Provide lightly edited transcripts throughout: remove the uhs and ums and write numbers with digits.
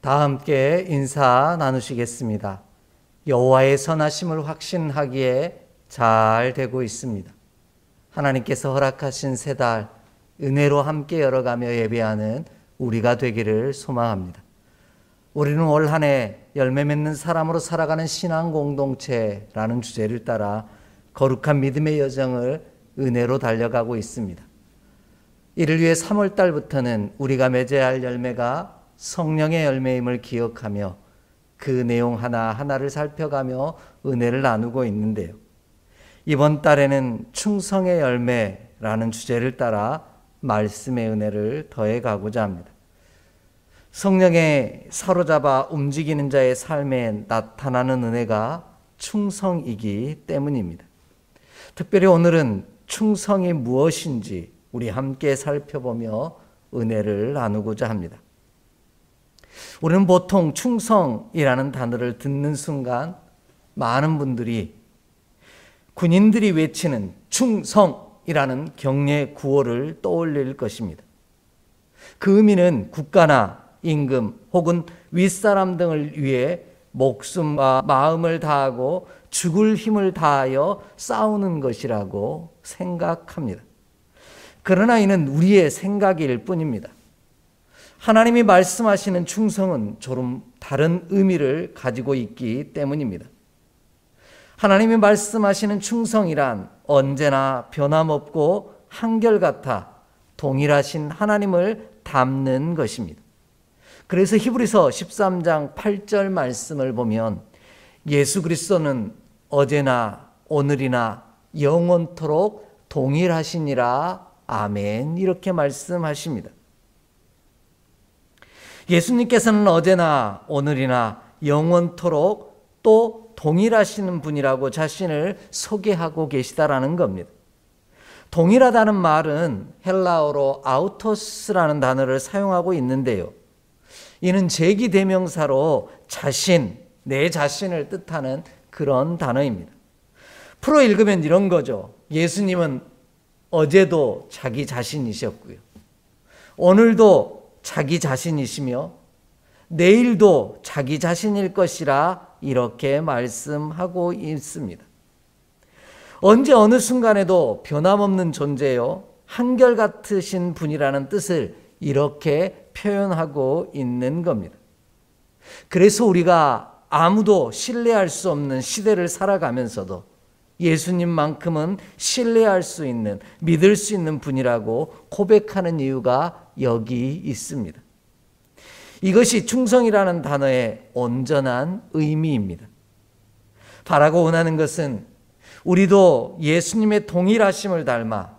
다 함께 인사 나누시겠습니다. 여호와의 선하심을 확신하기에 잘 되고 있습니다. 하나님께서 허락하신 새 달 은혜로 함께 열어가며 예배하는 우리가 되기를 소망합니다. 우리는 올 한 해 열매 맺는 사람으로 살아가는 신앙 공동체라는 주제를 따라 거룩한 믿음의 여정을 은혜로 달려가고 있습니다. 이를 위해 3월 달부터는 우리가 맺어야 할 열매가 성령의 열매임을 기억하며 그 내용 하나하나를 살펴가며 은혜를 나누고 있는데요. 이번 달에는 충성의 열매라는 주제를 따라 말씀의 은혜를 더해가고자 합니다. 성령에 사로잡아 움직이는 자의 삶에 나타나는 은혜가 충성이기 때문입니다. 특별히 오늘은 충성이 무엇인지 우리 함께 살펴보며 은혜를 나누고자 합니다. 우리는 보통 충성이라는 단어를 듣는 순간 많은 분들이 군인들이 외치는 충성이라는 경례 구호를 떠올릴 것입니다. 그 의미는 국가나 임금 혹은 윗사람 등을 위해 목숨과 마음을 다하고 죽을 힘을 다하여 싸우는 것이라고 생각합니다. 그러나 이는 우리의 생각일 뿐입니다. 하나님이 말씀하시는 충성은 조금 다른 의미를 가지고 있기 때문입니다. 하나님이 말씀하시는 충성이란 언제나 변함없고 한결같아 동일하신 하나님을 담는 것입니다. 그래서 히브리서 13장 8절 말씀을 보면 예수 그리스도는 어제나 오늘이나 영원토록 동일하시니라 아멘 이렇게 말씀하십니다. 예수님께서는 어제나 오늘이나 영원토록 또 동일하시는 분이라고 자신을 소개하고 계시다라는 겁니다. 동일하다는 말은 헬라어로 아우토스라는 단어를 사용하고 있는데요. 이는 제기대명사로 자신, 내 자신을 뜻하는 그런 단어입니다. 풀어 읽으면 이런 거죠. 예수님은 어제도 자기 자신이셨고요. 오늘도 자기 자신이시며 내일도 자기 자신일 것이라 이렇게 말씀하고 있습니다. 언제 어느 순간에도 변함없는 존재요 한결같으신 분이라는 뜻을 이렇게 표현하고 있는 겁니다. 그래서 우리가 아무도 신뢰할 수 없는 시대를 살아가면서도 예수님만큼은 신뢰할 수 있는, 믿을 수 있는 분이라고 고백하는 이유가 여기 있습니다. 이것이 충성이라는 단어의 온전한 의미입니다. 바라고 원하는 것은 우리도 예수님의 동일하심을 닮아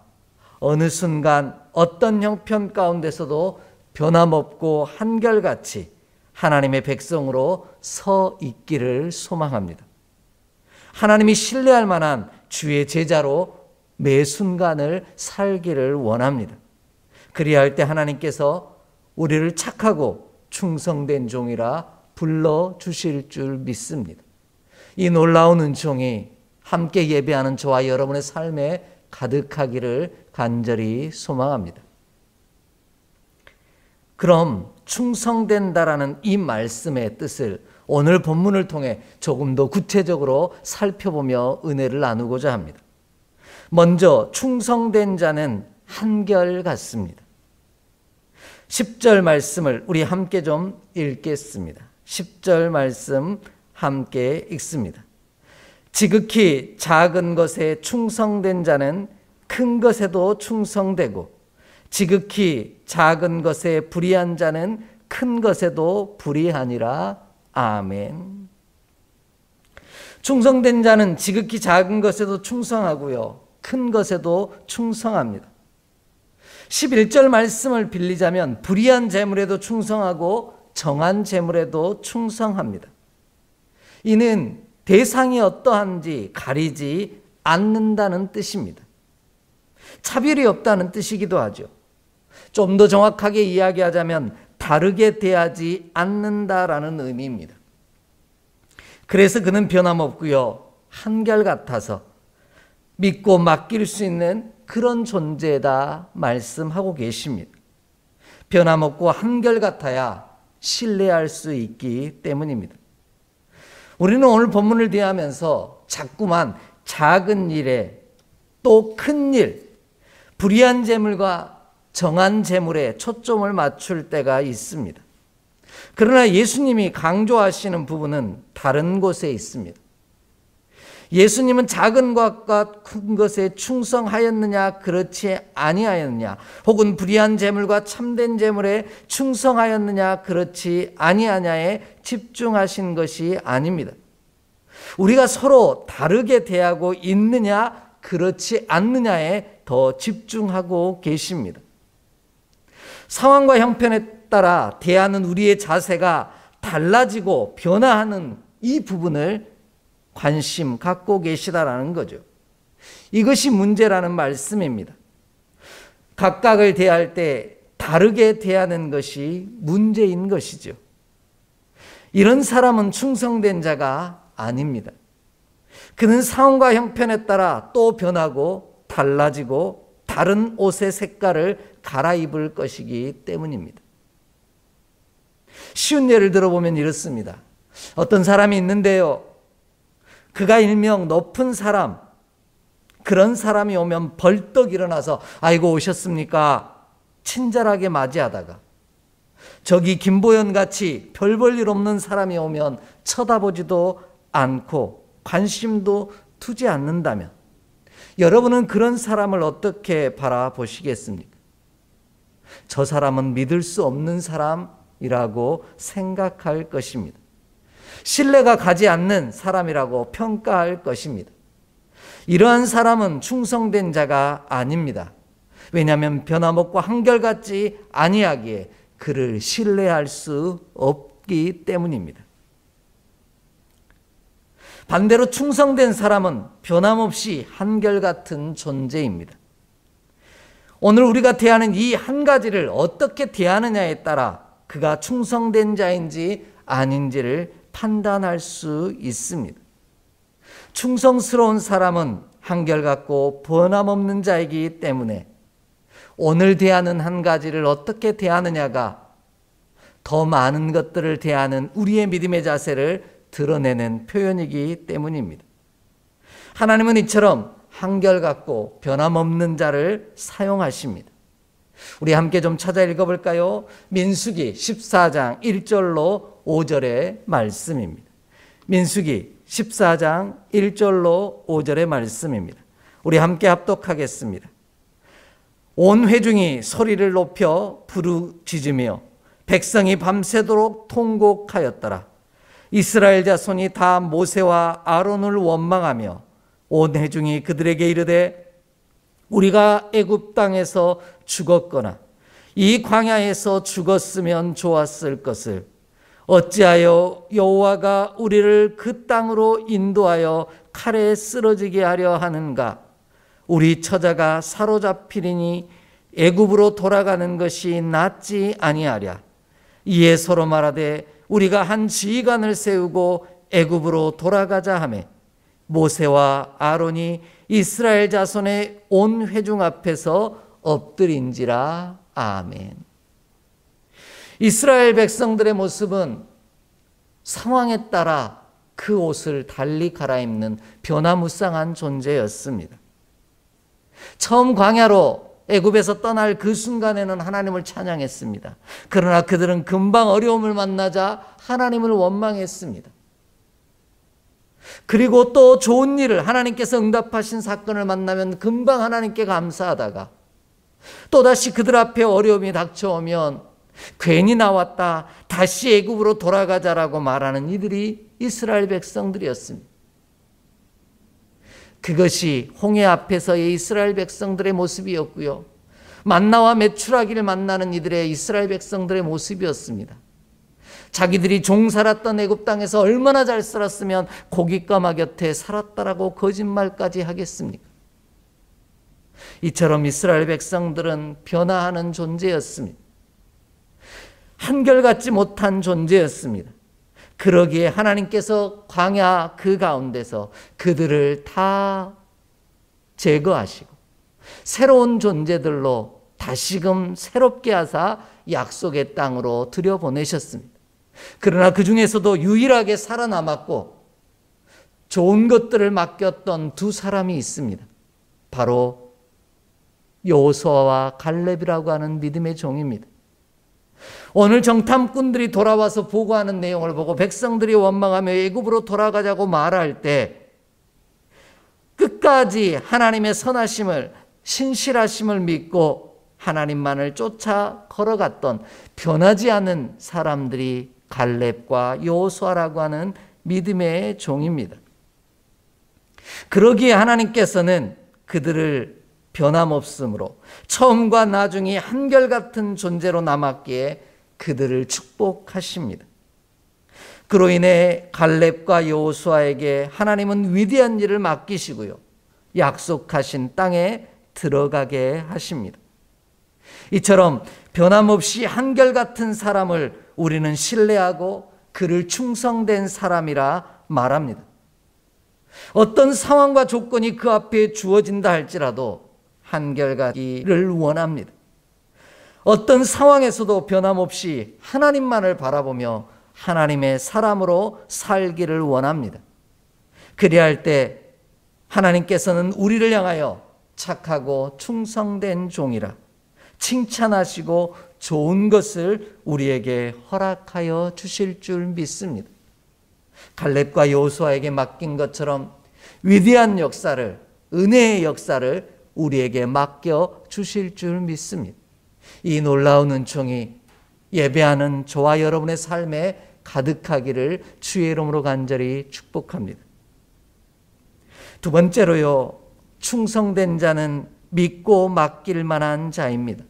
어느 순간 어떤 형편 가운데서도 변함없고 한결같이 하나님의 백성으로 서 있기를 소망합니다. 하나님이 신뢰할 만한 주의 제자로 매 순간을 살기를 원합니다. 그리할 때 하나님께서 우리를 착하고 충성된 종이라 불러주실 줄 믿습니다. 이 놀라운 은총이 함께 예배하는 저와 여러분의 삶에 가득하기를 간절히 소망합니다. 그럼 충성된다라는 이 말씀의 뜻을 오늘 본문을 통해 조금 더 구체적으로 살펴보며 은혜를 나누고자 합니다. 먼저 충성된 자는 한결같습니다. 10절 말씀을 우리 함께 좀 읽겠습니다. 10절 말씀 함께 읽습니다. 지극히 작은 것에 충성된 자는 큰 것에도 충성되고 지극히 작은 것에 불의한 자는 큰 것에도 불의하니라. 아멘. 충성된 자는 지극히 작은 것에도 충성하고요. 큰 것에도 충성합니다. 11절 말씀을 빌리자면 불의한 재물에도 충성하고 정한 재물에도 충성합니다. 이는 대상이 어떠한지 가리지 않는다는 뜻입니다. 차별이 없다는 뜻이기도 하죠. 좀 더 정확하게 이야기하자면 다르게 대하지 않는다라는 의미입니다. 그래서 그는 변함없고요. 한결같아서 믿고 맡길 수 있는 그런 존재다 말씀하고 계십니다. 변함없고 한결같아야 신뢰할 수 있기 때문입니다. 우리는 오늘 본문을 대하면서 자꾸만 작은 일에 또 큰 일, 불의한 재물과 정한 재물에 초점을 맞출 때가 있습니다. 그러나 예수님이 강조하시는 부분은 다른 곳에 있습니다. 예수님은 작은 것과 큰 것에 충성하였느냐 그렇지 아니하였느냐, 혹은 불의한 재물과 참된 재물에 충성하였느냐 그렇지 아니하냐에 집중하신 것이 아닙니다. 우리가 서로 다르게 대하고 있느냐 그렇지 않느냐에 더 집중하고 계십니다. 상황과 형편에 따라 대하는 우리의 자세가 달라지고 변화하는 이 부분을 관심 갖고 계시다라는 거죠. 이것이 문제라는 말씀입니다. 각각을 대할 때 다르게 대하는 것이 문제인 것이죠. 이런 사람은 충성된 자가 아닙니다. 그는 상황과 형편에 따라 또 변하고 달라지고 다른 옷의 색깔을 갈아입을 것이기 때문입니다. 쉬운 예를 들어보면 이렇습니다. 어떤 사람이 있는데요, 그가 일명 높은 사람, 그런 사람이 오면 벌떡 일어나서 아이고 오셨습니까? 친절하게 맞이하다가, 저기 김보연 같이 별 볼 일 없는 사람이 오면 쳐다보지도 않고 관심도 두지 않는다면 여러분은 그런 사람을 어떻게 바라보시겠습니까? 저 사람은 믿을 수 없는 사람이라고 생각할 것입니다. 신뢰가 가지 않는 사람이라고 평가할 것입니다. 이러한 사람은 충성된 자가 아닙니다. 왜냐하면 변화먹고 한결같지 아니하기에 그를 신뢰할 수 없기 때문입니다. 반대로 충성된 사람은 변함없이 한결같은 존재입니다. 오늘 우리가 대하는 이 한 가지를 어떻게 대하느냐에 따라 그가 충성된 자인지 아닌지를 판단할 수 있습니다. 충성스러운 사람은 한결같고 변함없는 자이기 때문에 오늘 대하는 한 가지를 어떻게 대하느냐가 더 많은 것들을 대하는 우리의 믿음의 자세를 드러내는 표현이기 때문입니다. 하나님은 이처럼 한결같고 변함없는 자를 사용하십니다. 우리 함께 좀 찾아 읽어볼까요? 민수기 14장 1절로 5절의 말씀입니다. 민수기 14장 1절로 5절의 말씀입니다. 우리 함께 합독하겠습니다. 온 회중이 소리를 높여 부르짖으며 백성이 밤새도록 통곡하였더라. 이스라엘 자손이 다 모세와 아론을 원망하며 온 회중이 그들에게 이르되 우리가 애굽 땅에서 죽었거나 이 광야에서 죽었으면 좋았을 것을 어찌하여 여호와가 우리를 그 땅으로 인도하여 칼에 쓰러지게 하려 하는가? 우리 처자가 사로잡히리니 애굽으로 돌아가는 것이 낫지 아니하랴. 이에 서로 말하되 우리가 한 지휘관을 세우고 애굽으로 돌아가자 하매 모세와 아론이 이스라엘 자손의 온 회중 앞에서 엎드린지라. 아멘. 이스라엘 백성들의 모습은 상황에 따라 그 옷을 달리 갈아입는 변화무쌍한 존재였습니다. 처음 광야로 애굽에서 떠날 그 순간에는 하나님을 찬양했습니다. 그러나 그들은 금방 어려움을 만나자 하나님을 원망했습니다. 그리고 또 좋은 일을 하나님께서 응답하신 사건을 만나면 금방 하나님께 감사하다가 또다시 그들 앞에 어려움이 닥쳐오면 괜히 나왔다, 다시 애굽으로 돌아가자라고 말하는 이들이 이스라엘 백성들이었습니다. 그것이 홍해 앞에서의 이스라엘 백성들의 모습이었고요, 만나와 메추라기를 만나는 이들의 이스라엘 백성들의 모습이었습니다. 자기들이 종 살았던 애굽 땅에서 얼마나 잘 살았으면 고깃가마 곁에 살았다라고 거짓말까지 하겠습니까? 이처럼 이스라엘 백성들은 변화하는 존재였습니다. 한결같지 못한 존재였습니다. 그러기에 하나님께서 광야 그 가운데서 그들을 다 제거하시고 새로운 존재들로 다시금 새롭게 하사 약속의 땅으로 들여보내셨습니다. 그러나 그 중에서도 유일하게 살아남았고 좋은 것들을 맡겼던 두 사람이 있습니다. 바로 여호수아와 갈렙이라고 하는 믿음의 종입니다. 오늘 정탐꾼들이 돌아와서 보고하는 내용을 보고 백성들이 원망하며 애굽으로 돌아가자고 말할 때 끝까지 하나님의 선하심을, 신실하심을 믿고 하나님만을 쫓아 걸어갔던 변하지 않은 사람들이 갈렙과 여호수아라고 하는 믿음의 종입니다. 그러기에 하나님께서는 그들을 변함없음으로 처음과 나중이 한결같은 존재로 남았기에 그들을 축복하십니다. 그로 인해 갈렙과 여호수아에게 하나님은 위대한 일을 맡기시고요, 약속하신 땅에 들어가게 하십니다. 이처럼 변함없이 한결같은 사람을 우리는 신뢰하고 그를 충성된 사람이라 말합니다. 어떤 상황과 조건이 그 앞에 주어진다 할지라도 한결같기를 원합니다. 어떤 상황에서도 변함없이 하나님만을 바라보며 하나님의 사람으로 살기를 원합니다. 그리야 할 때 하나님께서는 우리를 향하여 착하고 충성된 종이라 칭찬하시고 좋은 것을 우리에게 허락하여 주실 줄 믿습니다. 갈렙과 여호수아에게 맡긴 것처럼 위대한 역사를, 은혜의 역사를 우리에게 맡겨 주실 줄 믿습니다. 이 놀라운 은총이 예배하는 저와 여러분의 삶에 가득하기를 주의 이름으로 간절히 축복합니다. 두 번째로요, 충성된 자는 믿고 맡길 만한 자입니다.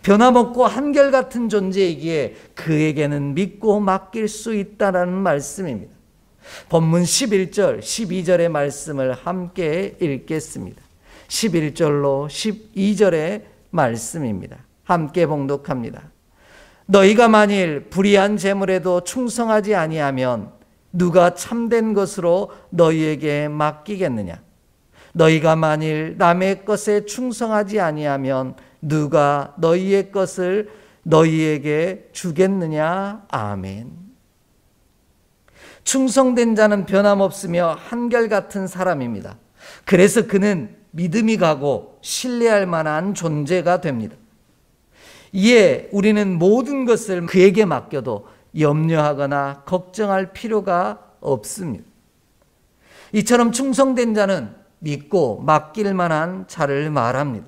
변함없고 한결같은 존재이기에 그에게는 믿고 맡길 수 있다는 말씀입니다. 본문 11절, 12절의 말씀을 함께 읽겠습니다. 11절로 12절의 말씀입니다. 함께 봉독합니다. 너희가 만일 불의한 재물에도 충성하지 아니하면 누가 참된 것으로 너희에게 맡기겠느냐? 너희가 만일 남의 것에 충성하지 아니하면 누가 너희의 것을 너희에게 주겠느냐? 아멘. 충성된 자는 변함없으며 한결같은 사람입니다. 그래서 그는 믿음이 가고 신뢰할 만한 존재가 됩니다. 이에 우리는 모든 것을 그에게 맡겨도 염려하거나 걱정할 필요가 없습니다. 이처럼 충성된 자는 믿고 맡길 만한 자를 말합니다.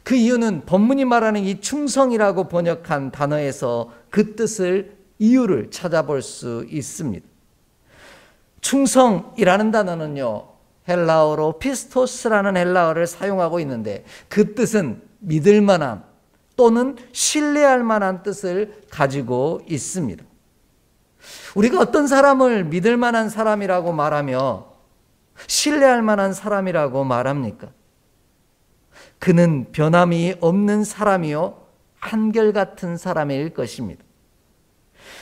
그 이유는 본문이 말하는 이 충성이라고 번역한 단어에서 그 뜻을, 이유를 찾아볼 수 있습니다. 충성이라는 단어는요, 헬라어로 피스토스라는 헬라어를 사용하고 있는데 그 뜻은 믿을 만한 또는 신뢰할 만한 뜻을 가지고 있습니다. 우리가 어떤 사람을 믿을 만한 사람이라고 말하며 신뢰할 만한 사람이라고 말합니까? 그는 변함이 없는 사람이요 한결같은 사람일 것입니다.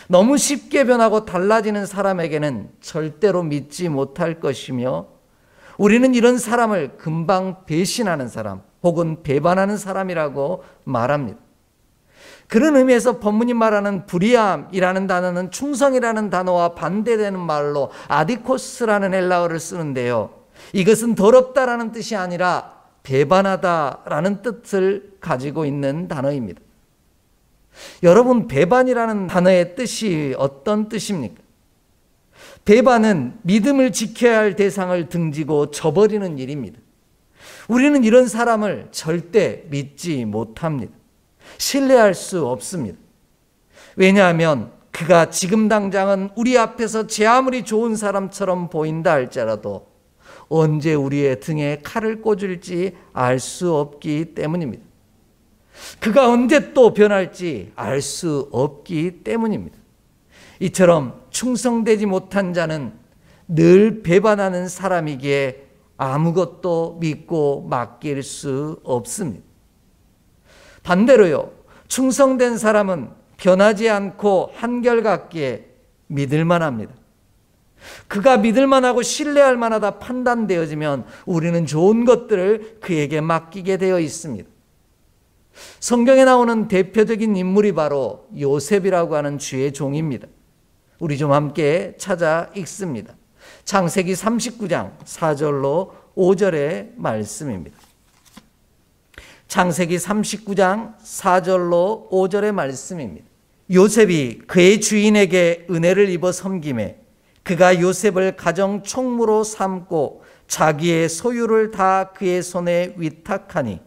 너무 쉽게 변하고 달라지는 사람에게는 절대로 믿지 못할 것이며 우리는 이런 사람을 금방 배신하는 사람 혹은 배반하는 사람이라고 말합니다. 그런 의미에서 본문이 말하는 불의함이라는 단어는 충성이라는 단어와 반대되는 말로 아디코스라는 헬라어를 쓰는데요, 이것은 더럽다라는 뜻이 아니라 배반하다라는 뜻을 가지고 있는 단어입니다. 여러분, 배반이라는 단어의 뜻이 어떤 뜻입니까? 배반은 믿음을 지켜야 할 대상을 등지고 저버리는 일입니다. 우리는 이런 사람을 절대 믿지 못합니다. 신뢰할 수 없습니다. 왜냐하면 그가 지금 당장은 우리 앞에서 제 아무리 좋은 사람처럼 보인다 할지라도 언제 우리의 등에 칼을 꽂을지 알 수 없기 때문입니다. 그가 언제 또 변할지 알 수 없기 때문입니다. 이처럼 충성되지 못한 자는 늘 배반하는 사람이기에 아무것도 믿고 맡길 수 없습니다. 반대로요, 충성된 사람은 변하지 않고 한결같기에 믿을 만합니다. 그가 믿을 만하고 신뢰할 만하다 판단되어지면 우리는 좋은 것들을 그에게 맡기게 되어 있습니다. 성경에 나오는 대표적인 인물이 바로 요셉이라고 하는 주의 종입니다. 우리 좀 함께 찾아 읽습니다. 창세기 39장 4절로 5절의 말씀입니다. 창세기 39장 4절로 5절의 말씀입니다. 요셉이 그의 주인에게 은혜를 입어 섬김에 그가 요셉을 가정 총무로 삼고 자기의 소유를 다 그의 손에 위탁하니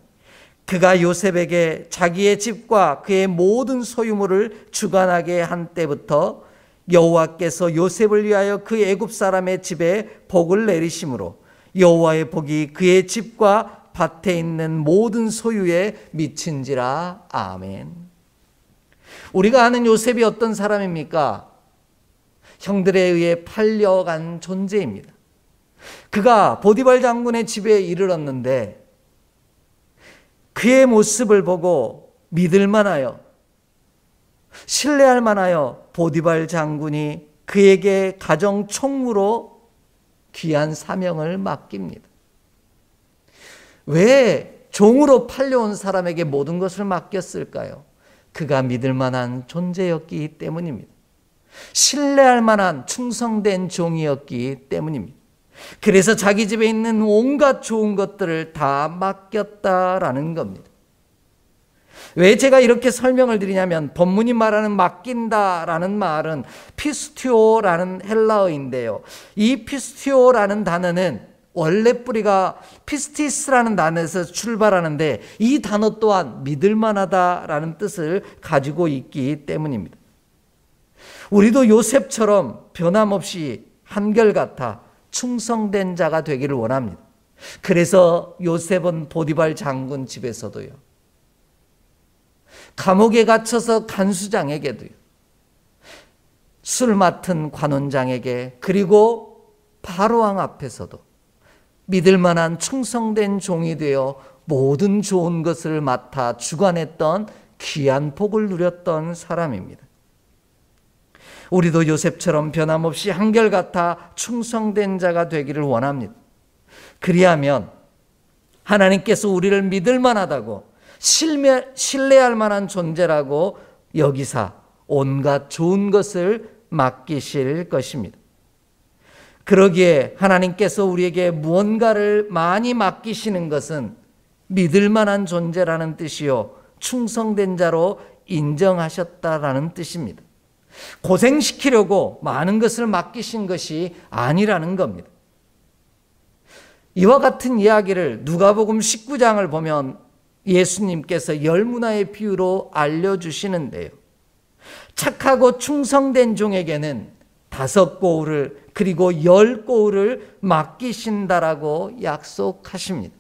그가 요셉에게 자기의 집과 그의 모든 소유물을 주관하게 한 때부터 여호와께서 요셉을 위하여 그 애굽 사람의 집에 복을 내리심으로 여호와의 복이 그의 집과 밭에 있는 모든 소유에 미친지라. 아멘. 우리가 아는 요셉이 어떤 사람입니까? 형들에 의해 팔려간 존재입니다. 그가 보디발 장군의 집에 이르렀는데 그의 모습을 보고 믿을 만하여 신뢰할 만하여 보디발 장군이 그에게 가정 총무로 귀한 사명을 맡깁니다. 왜 종으로 팔려온 사람에게 모든 것을 맡겼을까요? 그가 믿을 만한 존재였기 때문입니다. 신뢰할 만한 충성된 종이었기 때문입니다. 그래서 자기 집에 있는 온갖 좋은 것들을 다 맡겼다라는 겁니다. 왜 제가 이렇게 설명을 드리냐면 본문이 말하는 맡긴다라는 말은 피스티오라는 헬라어인데요. 이 피스티오라는 단어는 원래 뿌리가 피스티스라는 단어에서 출발하는데 이 단어 또한 믿을 만하다라는 뜻을 가지고 있기 때문입니다. 우리도 요셉처럼 변함없이 한결같아 충성된 자가 되기를 원합니다. 그래서 요셉은 보디발 장군 집에서도요, 감옥에 갇혀서 간수장에게도요, 술 맡은 관원장에게, 그리고 바로왕 앞에서도 믿을 만한 충성된 종이 되어 모든 좋은 것을 맡아 주관했던 귀한 복을 누렸던 사람입니다. 우리도 요셉처럼 변함없이 한결같아 충성된 자가 되기를 원합니다. 그리하면 하나님께서 우리를 믿을 만하다고 신뢰할 만한 존재라고 여기사 온갖 좋은 것을 맡기실 것입니다. 그러기에 하나님께서 우리에게 무언가를 많이 맡기시는 것은 믿을 만한 존재라는 뜻이요, 충성된 자로 인정하셨다라는 뜻입니다. 고생시키려고 많은 것을 맡기신 것이 아니라는 겁니다. 이와 같은 이야기를 누가복음 19장을 보면 예수님께서 열문화의 비유로 알려주시는데요, 착하고 충성된 종에게는 5고울을 그리고 10고울을 맡기신다라고 약속하십니다.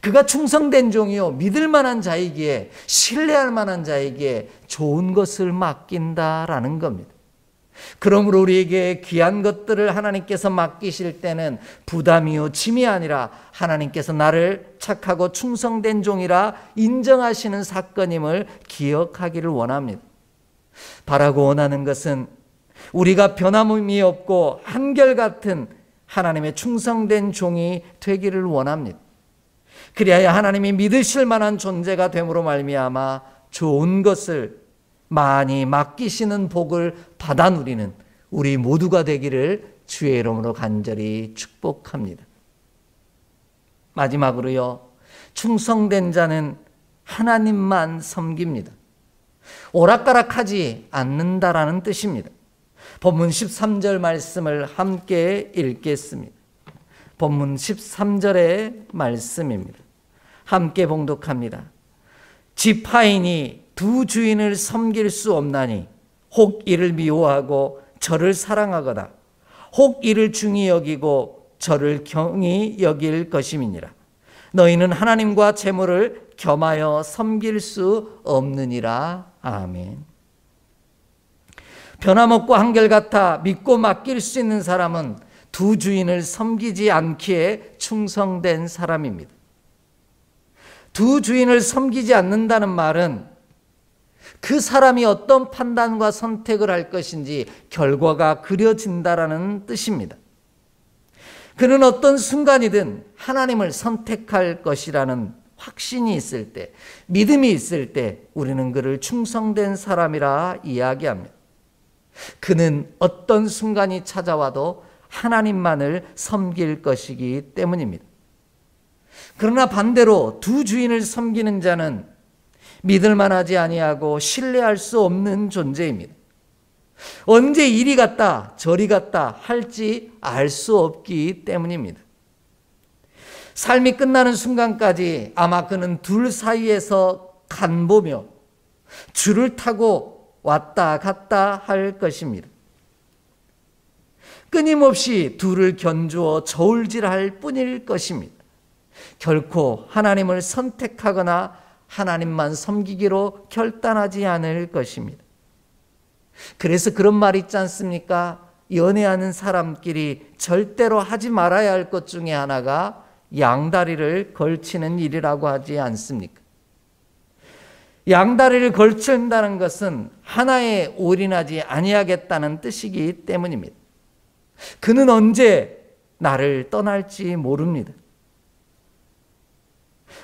그가 충성된 종이요, 믿을 만한 자이기에, 신뢰할 만한 자이기에 좋은 것을 맡긴다라는 겁니다. 그러므로 우리에게 귀한 것들을 하나님께서 맡기실 때는 부담이요, 짐이 아니라 하나님께서 나를 착하고 충성된 종이라 인정하시는 사건임을 기억하기를 원합니다. 바라고 원하는 것은 우리가 변함이 없고 한결같은 하나님의 충성된 종이 되기를 원합니다. 그리하여 하나님이 믿으실 만한 존재가 됨으로 말미암아 좋은 것을 많이 맡기시는 복을 받아 누리는 우리 모두가 되기를 주의 이름으로 간절히 축복합니다. 마지막으로요, 충성된 자는 하나님만 섬깁니다. 오락가락하지 않는다라는 뜻입니다. 본문 13절 말씀을 함께 읽겠습니다. 본문 13절의 말씀입니다. 함께 봉독합니다. 지파인이 두 주인을 섬길 수 없나니 혹 이를 미워하고 저를 사랑하거나 혹 이를 중히 여기고 저를 경히 여길 것임이니라. 너희는 하나님과 재물을 겸하여 섬길 수 없느니라. 아멘. 변함없고 한결같아 믿고 맡길 수 있는 사람은 두 주인을 섬기지 않기에 충성된 사람입니다. 두 주인을 섬기지 않는다는 말은 그 사람이 어떤 판단과 선택을 할 것인지 결과가 그려진다라는 뜻입니다. 그는 어떤 순간이든 하나님을 선택할 것이라는 확신이 있을 때, 믿음이 있을 때 우리는 그를 충성된 사람이라 이야기합니다. 그는 어떤 순간이 찾아와도 하나님만을 섬길 것이기 때문입니다. 그러나 반대로 두 주인을 섬기는 자는 믿을만하지 아니하고 신뢰할 수 없는 존재입니다. 언제 이리 갔다 저리 갔다 할지 알 수 없기 때문입니다. 삶이 끝나는 순간까지 아마 그는 둘 사이에서 간보며 줄을 타고 왔다 갔다 할 것입니다. 끊임없이 둘을 견주어 저울질할 뿐일 것입니다. 결코 하나님을 선택하거나 하나님만 섬기기로 결단하지 않을 것입니다. 그래서 그런 말 있지 않습니까? 연애하는 사람끼리 절대로 하지 말아야 할 것 중에 하나가 양다리를 걸치는 일이라고 하지 않습니까? 양다리를 걸친다는 것은 하나에 올인하지 아니하겠다는 뜻이기 때문입니다. 그는 언제 나를 떠날지 모릅니다.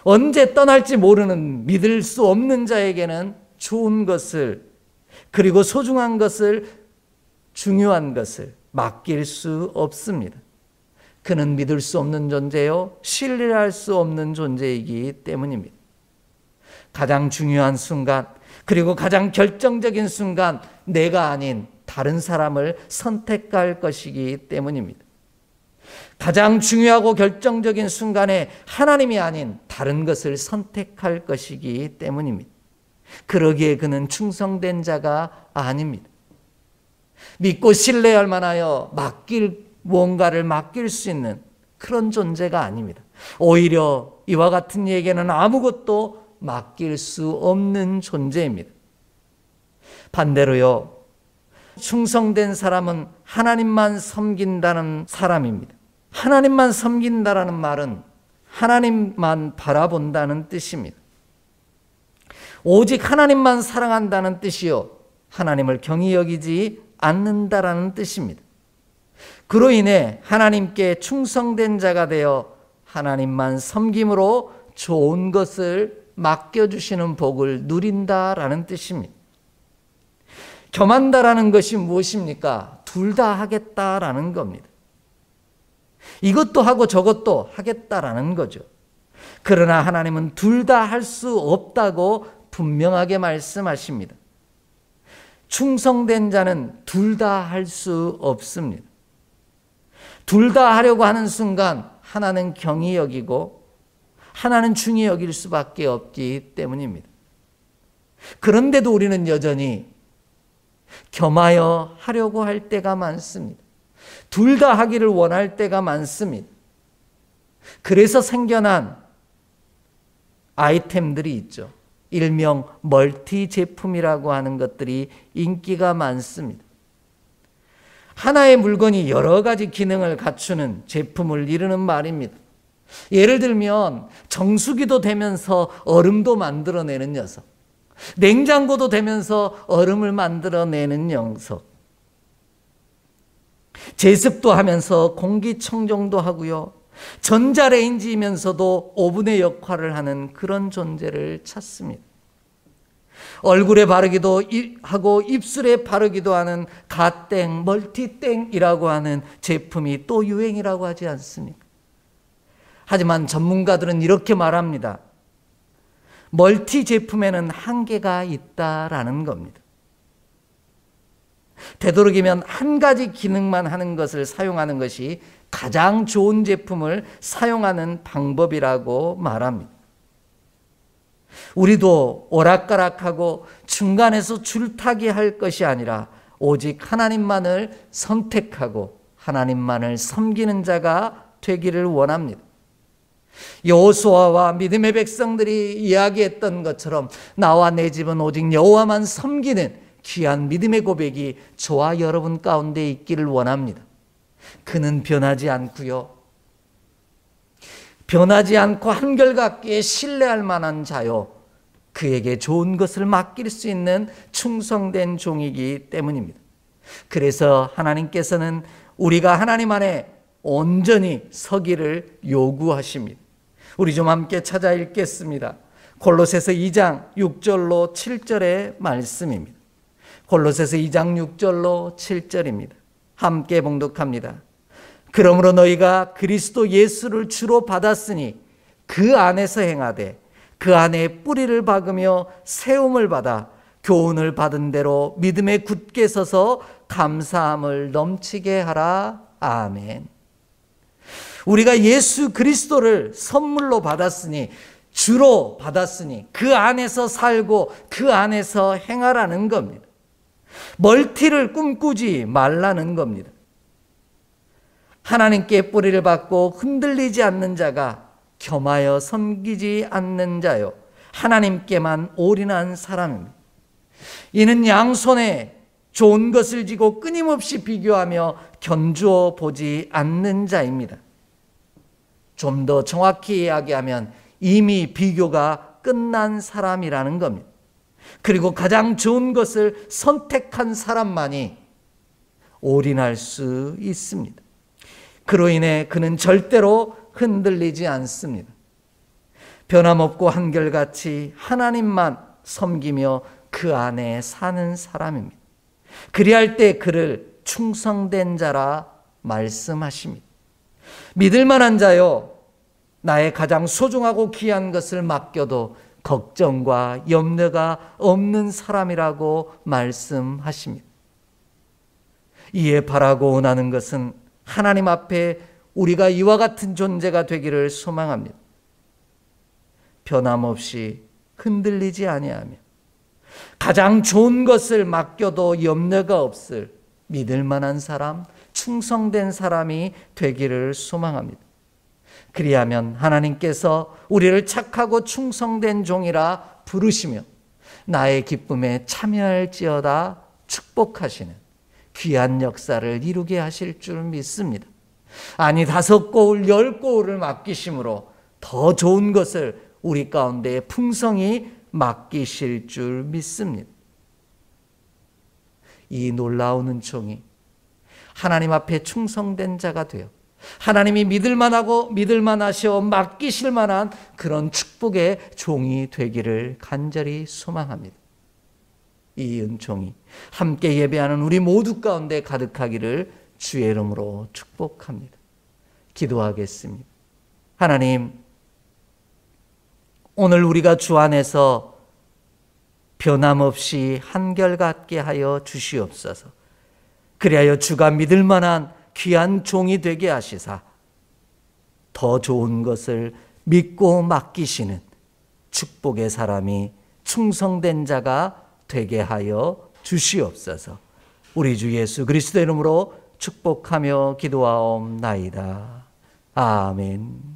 언제 떠날지 모르는 믿을 수 없는 자에게는 좋은 것을, 그리고 소중한 것을, 중요한 것을 맡길 수 없습니다. 그는 믿을 수 없는 존재요, 신뢰할 수 없는 존재이기 때문입니다. 가장 중요한 순간, 그리고 가장 결정적인 순간, 내가 아닌 다른 사람을 선택할 것이기 때문입니다. 가장 중요하고 결정적인 순간에 하나님이 아닌 다른 것을 선택할 것이기 때문입니다. 그러기에 그는 충성된 자가 아닙니다. 믿고 신뢰할 만하여 무언가를 맡길 수 있는 그런 존재가 아닙니다. 오히려 이와 같은 이에게는 아무것도 맡길 수 없는 존재입니다. 반대로요, 충성된 사람은 하나님만 섬긴다는 사람입니다. 하나님만 섬긴다라는 말은 하나님만 바라본다는 뜻입니다. 오직 하나님만 사랑한다는 뜻이요, 하나님을 경히 여기지 않는다라는 뜻입니다. 그로 인해 하나님께 충성된 자가 되어 하나님만 섬김으로 좋은 것을 맡겨주시는 복을 누린다라는 뜻입니다. 겸한다라는 것이 무엇입니까? 둘 다 하겠다라는 겁니다. 이것도 하고 저것도 하겠다라는 거죠. 그러나 하나님은 둘 다 할 수 없다고 분명하게 말씀하십니다. 충성된 자는 둘 다 할 수 없습니다. 둘 다 하려고 하는 순간 하나는 경히 여기고 하나는 중히 여길 수밖에 없기 때문입니다. 그런데도 우리는 여전히 겸하여 하려고 할 때가 많습니다. 둘 다 하기를 원할 때가 많습니다. 그래서 생겨난 아이템들이 있죠. 일명 멀티 제품이라고 하는 것들이 인기가 많습니다. 하나의 물건이 여러 가지 기능을 갖추는 제품을 이루는 말입니다. 예를 들면 정수기도 되면서 얼음도 만들어내는 녀석, 냉장고도 되면서 얼음을 만들어내는 녀석, 제습도 하면서 공기청정도 하고요, 전자레인지이면서도 오븐의 역할을 하는 그런 존재를 찾습니다. 얼굴에 바르기도 하고 입술에 바르기도 하는 갓땡, 멀티땡이라고 하는 제품이 또 유행이라고 하지 않습니까? 하지만 전문가들은 이렇게 말합니다. 멀티 제품에는 한계가 있다라는 겁니다. 되도록이면 한 가지 기능만 하는 것을 사용하는 것이 가장 좋은 제품을 사용하는 방법이라고 말합니다. 우리도 오락가락하고 중간에서 줄타기 할 것이 아니라 오직 하나님만을 선택하고 하나님만을 섬기는 자가 되기를 원합니다. 여호수아와 믿음의 백성들이 이야기했던 것처럼 나와 내 집은 오직 여호와만 섬기는 귀한 믿음의 고백이 저와 여러분 가운데 있기를 원합니다. 그는 변하지 않고요, 변하지 않고 한결같게 신뢰할 만한 자요, 그에게 좋은 것을 맡길 수 있는 충성된 종이기 때문입니다. 그래서 하나님께서는 우리가 하나님 안에 온전히 서기를 요구하십니다. 우리 좀 함께 찾아 읽겠습니다. 골로새서 2장 6절로 7절의 말씀입니다. 골로새서 2장 6절로 7절입니다. 함께 봉독합니다. 그러므로 너희가 그리스도 예수를 주로 받았으니 그 안에서 행하되 그 안에 뿌리를 박으며 세움을 받아 교훈을 받은 대로 믿음에 굳게 서서 감사함을 넘치게 하라. 아멘. 우리가 예수 그리스도를 선물로 받았으니, 주로 받았으니 그 안에서 살고 그 안에서 행하라는 겁니다. 멀티를 꿈꾸지 말라는 겁니다. 하나님께 뿌리를 받고 흔들리지 않는 자가 겸하여 섬기지 않는 자요 하나님께만 올인한 사람입니다. 이는 양손에 좋은 것을 쥐고 끊임없이 비교하며 견주어 보지 않는 자입니다. 좀 더 정확히 이야기하면 이미 비교가 끝난 사람이라는 겁니다. 그리고 가장 좋은 것을 선택한 사람만이 올인할 수 있습니다. 그로 인해 그는 절대로 흔들리지 않습니다. 변함없고 한결같이 하나님만 섬기며 그 안에 사는 사람입니다. 그리할 때 그를 충성된 자라 말씀하십니다. 믿을 만한 자요, 나의 가장 소중하고 귀한 것을 맡겨도 걱정과 염려가 없는 사람이라고 말씀하십니다. 이에 바라고 원하는 것은 하나님 앞에 우리가 이와 같은 존재가 되기를 소망합니다. 변함없이 흔들리지 아니하며 가장 좋은 것을 맡겨도 염려가 없을 믿을 만한 사람, 충성된 사람이 되기를 소망합니다. 그리하면 하나님께서 우리를 착하고 충성된 종이라 부르시며 나의 기쁨에 참여할지어다 축복하시는 귀한 역사를 이루게 하실 줄 믿습니다. 아니 5고울 10고울을 맡기심으로 더 좋은 것을 우리 가운데 풍성히 맡기실 줄 믿습니다. 이 놀라운 은총이 하나님 앞에 충성된 자가 되어 하나님이 믿을만하시어 맡기실 만한 그런 축복의 종이 되기를 간절히 소망합니다. 이 은총이 함께 예배하는 우리 모두 가운데 가득하기를 주의 이름으로 축복합니다. 기도하겠습니다. 하나님, 오늘 우리가 주 안에서 변함없이 한결같게 하여 주시옵소서. 그리하여 주가 믿을 만한 귀한 종이 되게 하시사 더 좋은 것을 믿고 맡기시는 축복의 사람이 충성된 자가 되게 하여 주시옵소서. 우리 주 예수 그리스도 이름으로 축복하며 기도하옵나이다. 아멘.